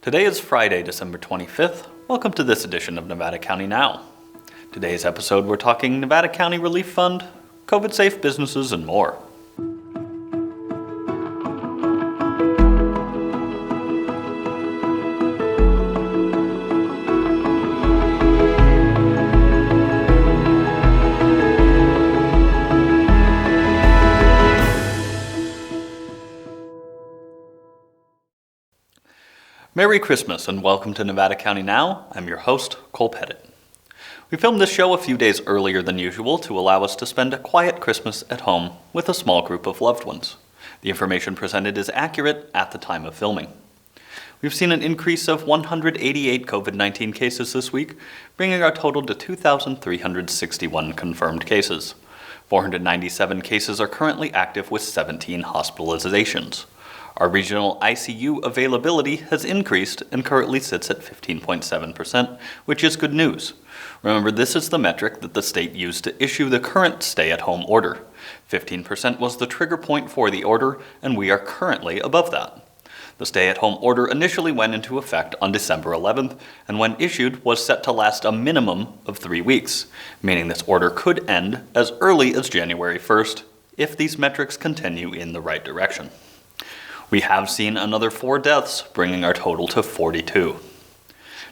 Today is Friday, December 25th. Welcome to this edition of Nevada County Now. Today's episode, we're talking Nevada County Relief Fund, COVID-safe businesses, and more. Merry Christmas and welcome to Nevada County Now. I'm your host, Cole Pettit. We filmed this show a few days earlier than usual to allow us to spend a quiet Christmas at home with a small group of loved ones. The information presented is accurate at the time of filming. We've seen an increase of 188 COVID-19 cases this week, bringing our total to 2,361 confirmed cases. 497 cases are currently active with 17 hospitalizations. Our regional ICU availability has increased and currently sits at 15.7%, which is good news. Remember, this is the metric that the state used to issue the current stay-at-home order. 15% was the trigger point for the order, and we are currently above that. The stay-at-home order initially went into effect on December 11th, and when issued was set to last a minimum of 3 weeks, meaning this order could end as early as January 1st if these metrics continue in the right direction. We have seen another 4 deaths, bringing our total to 42.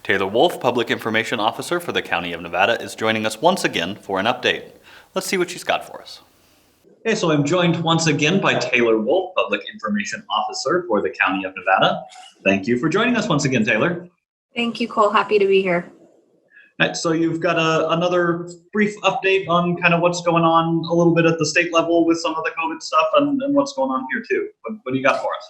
Taylor Wolff, Public Information Officer for the County of Nevada, is joining us once again for an update. Let's see what she's got for us. Okay, so I'm joined once again by Taylor Wolff, Public Information Officer for the County of Nevada. Thank you for joining us once again, Taylor. Thank you, Cole. Happy to be here. Right, so you've got another brief update on kind of what's going on a little bit at the state level with some of the COVID stuff and what's going on here too. What do you got for us?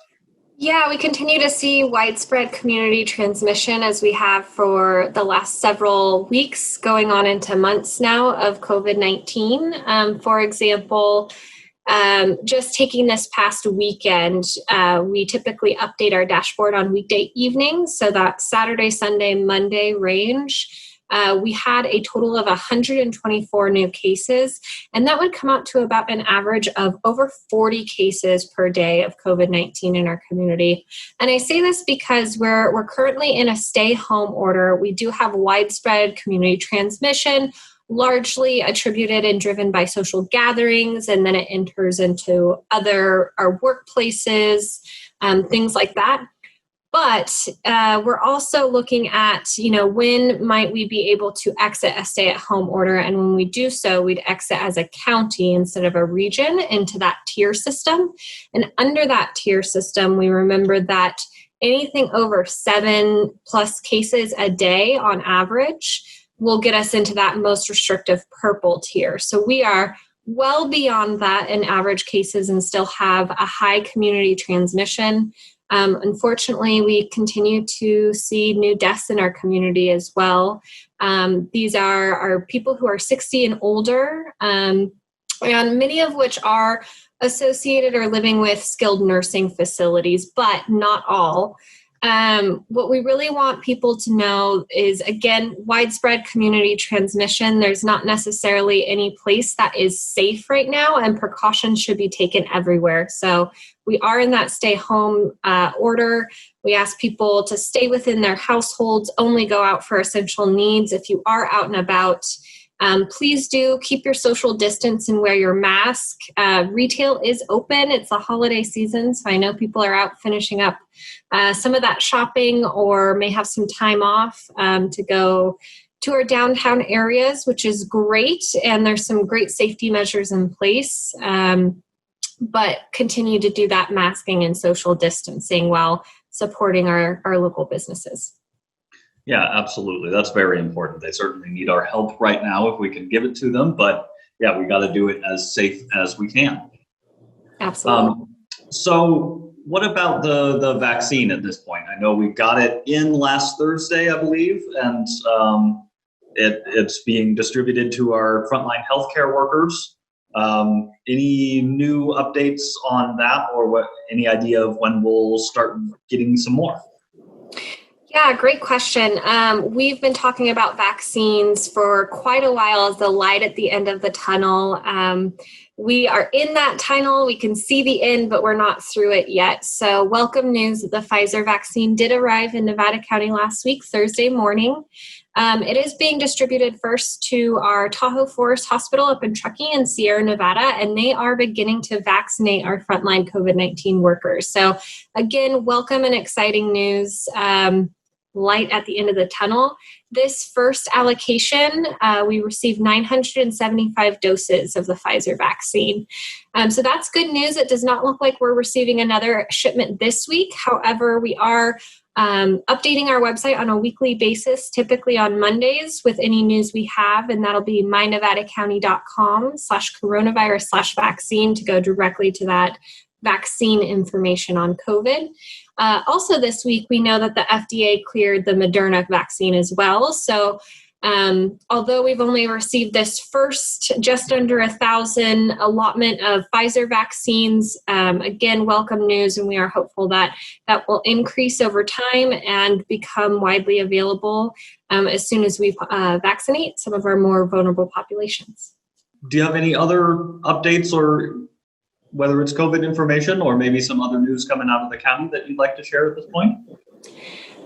Yeah, we continue to see widespread community transmission as we have for the last several weeks, going on into months now of COVID-19. For example, just taking this past weekend, we typically update our dashboard on weekday evenings, so that Saturday, Sunday, Monday range. We had a total of 124 new cases, and that would come out to about an average of over 40 cases per day of COVID-19 in our community. And I say this because we're currently in a stay-home order. We do have widespread community transmission, largely attributed and driven by social gatherings, and then it enters into our workplaces, things like that. But we're also looking at, when might we be able to exit a stay-at-home order? And when we do so, we'd exit as a county instead of a region into that tier system. And under that tier system, we remember that anything over 7+ cases a day on average will get us into that most restrictive purple tier. So we are well beyond that in average cases and still have a high community transmission. Unfortunately, we continue to see new deaths in our community as well. These are people who are 60 and older, and many of which are associated or living with skilled nursing facilities, but not all. What we really want people to know is, again, widespread community transmission. There's not necessarily any place that is safe right now, and precautions should be taken everywhere. So we are in that stay home order. We ask people to stay within their households, only go out for essential needs. If you are out and about, please do keep your social distance and wear your mask. Retail is open. It's the holiday season, so I know people are out finishing up some of that shopping or may have some time off to go to our downtown areas, which is great. And there's some great safety measures in place. But continue to do that masking and social distancing while supporting our local businesses. Yeah, absolutely. That's very important. They certainly need our help right now if we can give it to them. But yeah, we got to do it as safe as we can. Absolutely. So what about the vaccine at this point? I know we got it in last Thursday, I believe, and it's being distributed to our frontline healthcare workers. Any new updates on that, or any idea of when we'll start getting some more? Yeah, great question. We've been talking about vaccines for quite a while as the light at the end of the tunnel. We are in that tunnel. We can see the end, but we're not through it yet. So welcome news that the Pfizer vaccine did arrive in Nevada County last week, Thursday morning. It is being distributed first to our Tahoe Forest Hospital up in Truckee in Sierra Nevada, and they are beginning to vaccinate our frontline COVID-19 workers. So again, welcome and exciting news. Light at the end of the tunnel. This first allocation, we received 975 doses of the Pfizer vaccine. So that's good news. It does not look like we're receiving another shipment this week. However, we are updating our website on a weekly basis, typically on Mondays with any news we have, and that'll be mynevadacounty.com/coronavirus/vaccine to go directly to that vaccine information on COVID. Also this week, we know that the FDA cleared the Moderna vaccine as well. So although we've only received this first just under 1,000 allotment of Pfizer vaccines, again, welcome news, and we are hopeful that that will increase over time and become widely available as soon as we vaccinate some of our more vulnerable populations. Do you have any other updates, or whether it's COVID information or maybe some other news coming out of the county that you'd like to share at this point?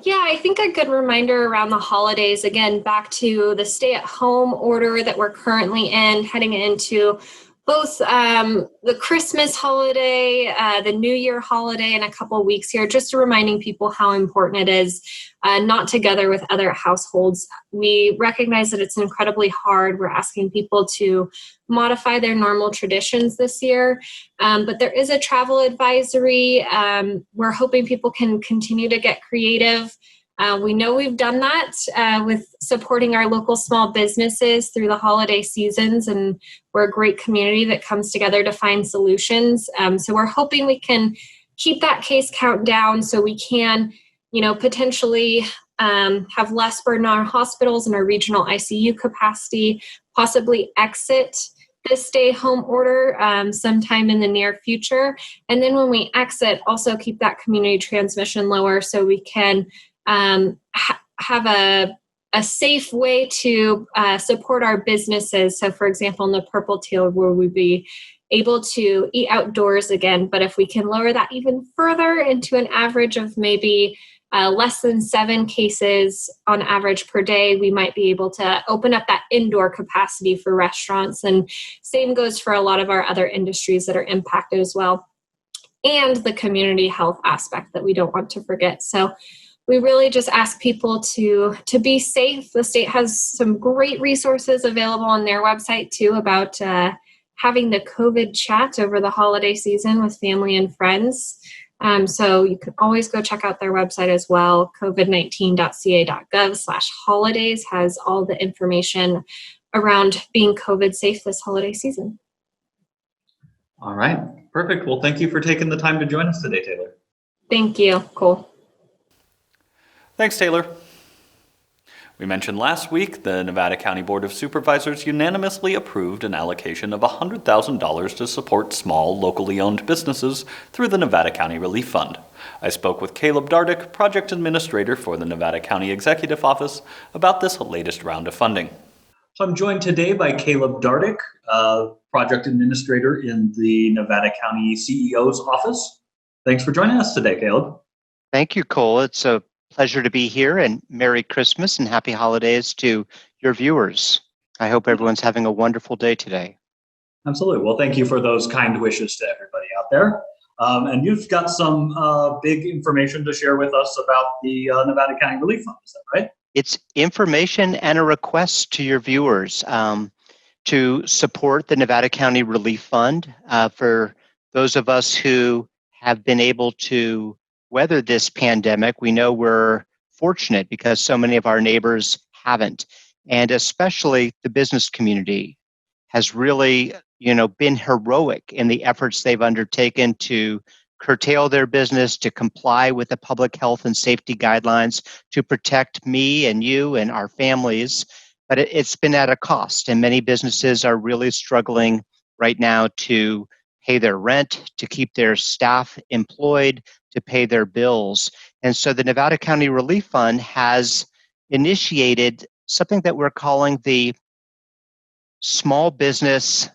Yeah, I think a good reminder around the holidays, again, back to the stay-at-home order that we're currently in, heading into both the Christmas holiday, the New Year holiday in a couple of weeks here, just reminding people how important it is not together with other households. We recognize that it's incredibly hard. We're asking people to modify their normal traditions this year, but there is a travel advisory. We're hoping people can continue to get creative. We know we've done that with supporting our local small businesses through the holiday seasons, and we're a great community that comes together to find solutions. So we're hoping we can keep that case count down so we can, potentially have less burden on our hospitals and our regional ICU capacity, possibly exit this stay-home order sometime in the near future. And then when we exit, also keep that community transmission lower so we can have a safe way to support our businesses. So for example, in the Purple Tail, where we'd be able to eat outdoors again. But if we can lower that even further into an average of maybe less than 7 cases on average per day, we might be able to open up that indoor capacity for restaurants. And same goes for a lot of our other industries that are impacted as well. And the community health aspect that we don't want to forget. So we really just ask people to be safe. The state has some great resources available on their website too about having the COVID chat over the holiday season with family and friends. So you can always go check out their website as well. covid19.ca.gov/holidays has all the information around being COVID safe this holiday season. All right, perfect. Well, thank you for taking the time to join us today, Taylor. Thank you, Cole. Thanks, Taylor. We mentioned last week the Nevada County Board of Supervisors unanimously approved an allocation of $100,000 to support small, locally owned businesses through the Nevada County Relief Fund. I spoke with Caleb Dardick, Project Administrator for the Nevada County Executive Office, about this latest round of funding. So I'm joined today by Caleb Dardick, Project Administrator in the Nevada County CEO's Office. Thanks for joining us today, Caleb. Thank you, Cole. It's a pleasure to be here, and Merry Christmas and Happy Holidays to your viewers. I hope everyone's having a wonderful day today. Absolutely. Well, thank you for those kind wishes to everybody out there. And you've got some big information to share with us about the Nevada County Relief Fund. Is that right? It's information and a request to your viewers to support the Nevada County Relief Fund. For those of us who have been able to weather this pandemic, we know we're fortunate because so many of our neighbors haven't. And especially the business community has really, been heroic in the efforts they've undertaken to curtail their business, to comply with the public health and safety guidelines, to protect me and you and our families. But it's been at a cost, and many businesses are really struggling right now to pay their rent, to keep their staff employed, to pay their bills. And so the Nevada County Relief Fund has initiated something that we're calling the Small Business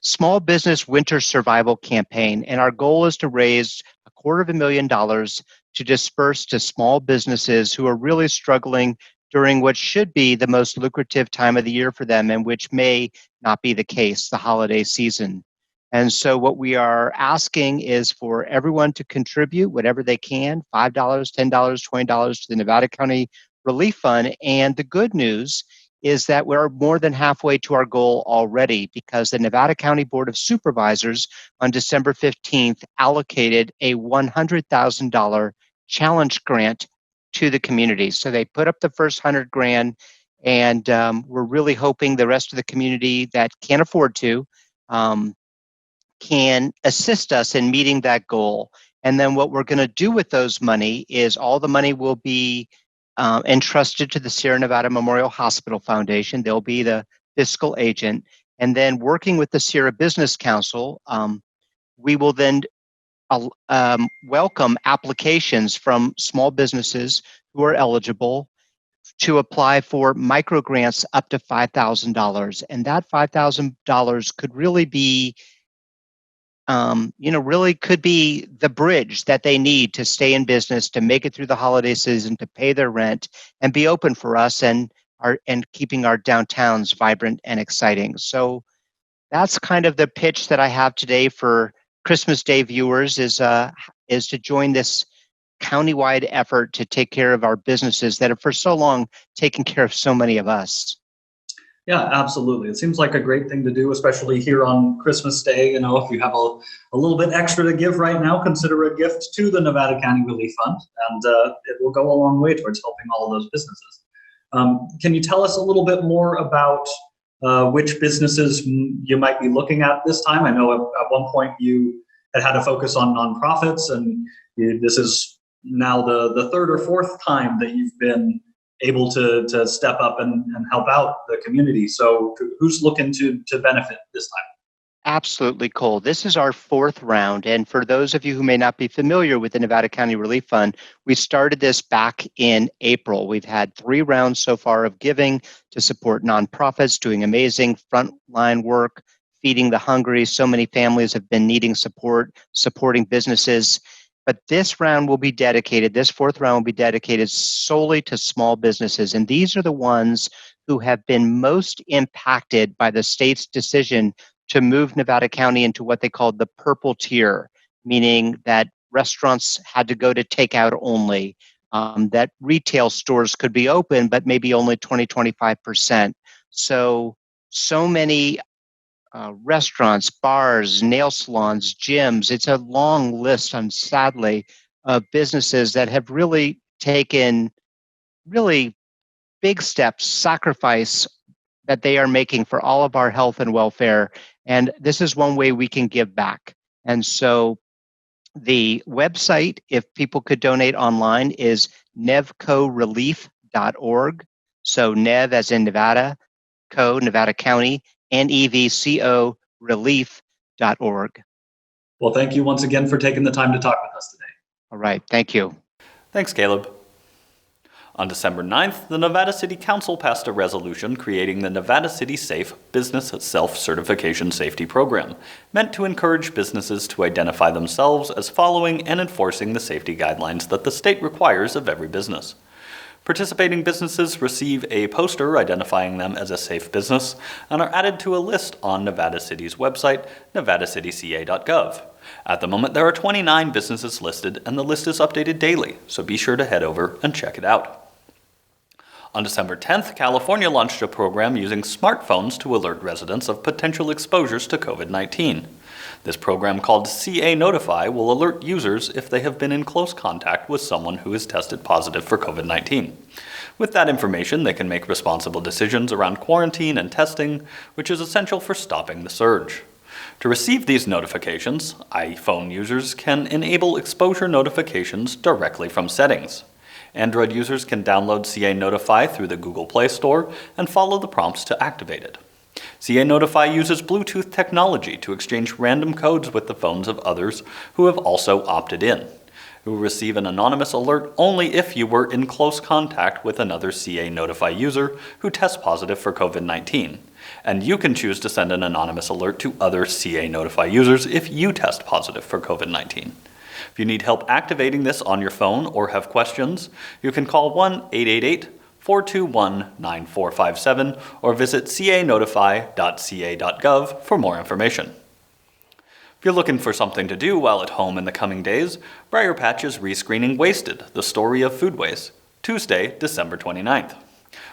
Small Business Winter Survival Campaign. And our goal is to raise $250,000 to disperse to small businesses who are really struggling during what should be the most lucrative time of the year for them, and which may not be the case, the holiday season. And so what we are asking is for everyone to contribute whatever they can, $5, $10, $20 to the Nevada County Relief Fund. And the good news is that we're more than halfway to our goal already, because the Nevada County Board of Supervisors on December 15th allocated a $100,000 challenge grant to the community. So they put up the first 100 grand, and we're really hoping the rest of the community that can't afford to can assist us in meeting that goal. And then what we're going to do with those money is all the money will be entrusted to the Sierra Nevada Memorial Hospital Foundation. They'll be the fiscal agent. And then working with the Sierra Business Council, we will then welcome applications from small businesses who are eligible to apply for micro grants up to $5,000. And that $5,000 could really be really could be the bridge that they need to stay in business, to make it through the holiday season, to pay their rent, and be open for us and keeping our downtowns vibrant and exciting. So that's kind of the pitch that I have today for Christmas Day viewers is to join this countywide effort to take care of our businesses that have for so long taken care of so many of us. Yeah, absolutely. It seems like a great thing to do, especially here on Christmas Day. You know, if you have a little bit extra to give right now, consider a gift to the Nevada County Relief Fund, and it will go a long way towards helping all of those businesses. Can you tell us a little bit more about which businesses you might be looking at this time? I know at one point you had a focus on nonprofits, and this is now the third or fourth time that you've been able to step up and help out the community. So who's looking to benefit this time? Absolutely, Cole. This is our fourth round. And for those of you who may not be familiar with the Nevada County Relief Fund, we started this back in April. We've had 3 rounds so far of giving to support nonprofits doing amazing frontline work, feeding the hungry. So many families have been needing support, supporting businesses. But this fourth round will be dedicated solely to small businesses. And these are the ones who have been most impacted by the state's decision to move Nevada County into what they called the purple tier, meaning that restaurants had to go to takeout only, that retail stores could be open, but maybe only 20-25%. So many restaurants, bars, nail salons, gyms. It's a long list, sadly, of businesses that have really taken really big steps, sacrifice that they are making for all of our health and welfare. And this is one way we can give back. And so the website, if people could donate online, is nevcorelief.org. So Nev as in Nevada, Nevada County, NEVCO relief.org. Well, thank you once again for taking the time to talk with us today. All right. Thank you. Thanks, Caleb. On December 9th, the Nevada City Council passed a resolution creating the Nevada City Safe Business Self-Certification Safety Program, meant to encourage businesses to identify themselves as following and enforcing the safety guidelines that the state requires of every business. Participating businesses receive a poster identifying them as a safe business and are added to a list on Nevada City's website, nevadacityca.gov. At the moment, there are 29 businesses listed, and the list is updated daily, so be sure to head over and check it out. On December 10th, California launched a program using smartphones to alert residents of potential exposures to COVID-19. This program, called CA Notify, will alert users if they have been in close contact with someone who is tested positive for COVID-19. With that information, they can make responsible decisions around quarantine and testing, which is essential for stopping the surge. To receive these notifications, iPhone users can enable exposure notifications directly from settings. Android users can download CA Notify through the Google Play Store and follow the prompts to activate it. CA Notify uses Bluetooth technology to exchange random codes with the phones of others who have also opted in. You will receive an anonymous alert only if you were in close contact with another CA Notify user who tests positive for COVID-19. And you can choose to send an anonymous alert to other CA Notify users if you test positive for COVID-19. If you need help activating this on your phone or have questions, you can call 1-888-421-9457 or visit canotify.ca.gov for more information. If you're looking for something to do while at home in the coming days, Briar Patch is rescreening Wasted, the Story of Food Waste, Tuesday, December 29th.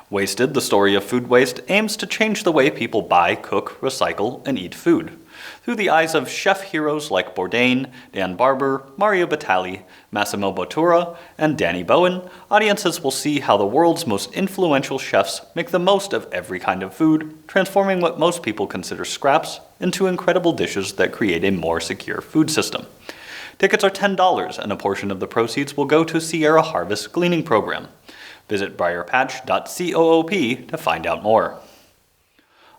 Wasted, the Story of Food Waste aims to change the way people buy, cook, recycle, and eat food. Through the eyes of chef heroes like Bourdain, Dan Barber, Mario Batali, Massimo Bottura, and Danny Bowen, audiences will see how the world's most influential chefs make the most of every kind of food, transforming what most people consider scraps into incredible dishes that create a more secure food system. Tickets are $10, and a portion of the proceeds will go to Sierra Harvest Gleaning Program. Visit briarpatch.coop to find out more.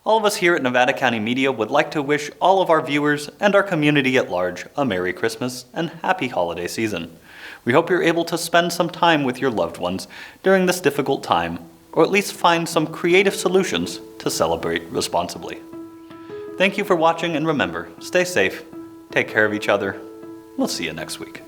All of us here at Nevada County Media would like to wish all of our viewers and our community at large a Merry Christmas and Happy Holiday Season. We hope you're able to spend some time with your loved ones during this difficult time, or at least find some creative solutions to celebrate responsibly. Thank you for watching, and remember, stay safe, take care of each other. We'll see you next week.